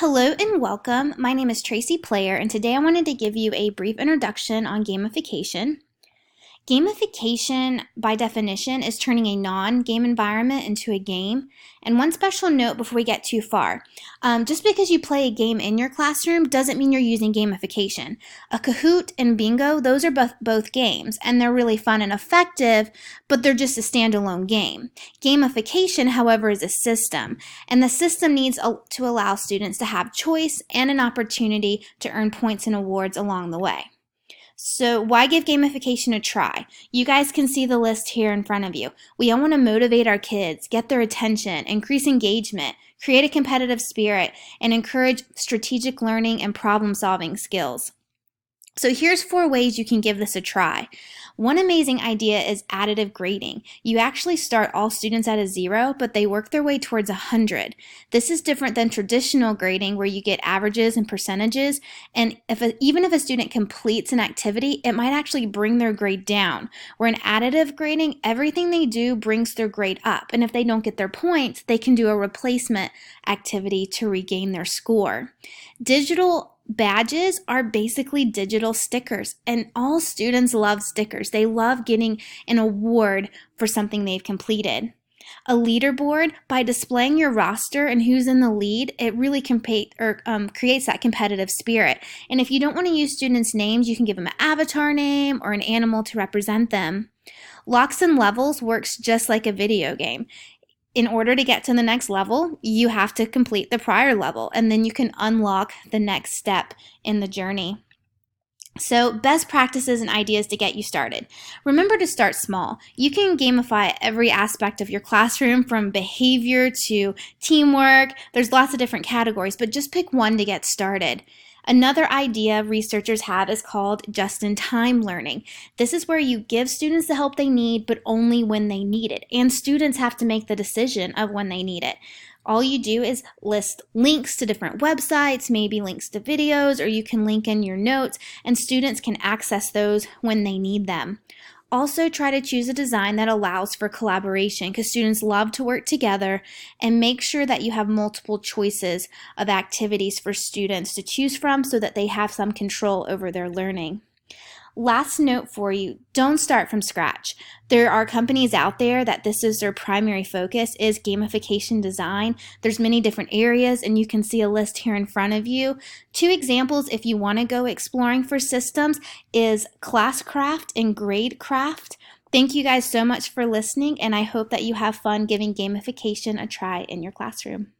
Hello and welcome. My name is Tracy Player, and today I wanted to give you a brief introduction on gamification. Gamification, by definition, is turning a non-game environment into a game. And one special note before we get too far. Just because you play a game in your classroom doesn't mean you're using gamification. A Kahoot and Bingo, those are both games, and they're really fun and effective, but they're just a standalone game. Gamification, however, is a system, and the system needs to allow students to have choice and an opportunity to earn points and awards along the way. So why give gamification a try? You guys can see the list here in front of you. We all want to motivate our kids, get their attention, increase engagement, create a competitive spirit, and encourage strategic learning and problem-solving skills. So here's 4 ways you can give this a try. One amazing idea is additive grading. You actually start all students at a 0, but they work their way towards 100. This is different than traditional grading where you get averages and percentages, and even if a student completes an activity, it might actually bring their grade down. Where in additive grading, everything they do brings their grade up, and if they don't get their points, they can do a replacement activity to regain their score. Digital badges are basically digital stickers, and all students love stickers. They love getting an award for something they've completed. A leaderboard, by displaying your roster and who's in the lead, it really creates that competitive spirit. And if you don't want to use students' names, you can give them an avatar name or an animal to represent them. Locks and levels works just like a video game. In order to get to the next level, you have to complete the prior level, and then you can unlock the next step in the journey. So, best practices and ideas to get you started. Remember to start small. You can gamify every aspect of your classroom, from behavior to teamwork. There's lots of different categories, but just pick one to get started. Another idea researchers have is called just-in-time learning. This is where you give students the help they need, but only when they need it. And students have to make the decision of when they need it. All you do is list links to different websites, maybe links to videos, or you can link in your notes, and students can access those when they need them. Also, try to choose a design that allows for collaboration, because students love to work together, and make sure that you have multiple choices of activities for students to choose from so that they have some control over their learning. Last note for you, don't start from scratch. There are companies out there that this is their primary focus, is gamification design. There's many different areas, and you can see a list here in front of you. 2 examples if you want to go exploring for systems is Classcraft and Gradecraft. Thank you guys so much for listening, and I hope that you have fun giving gamification a try in your classroom.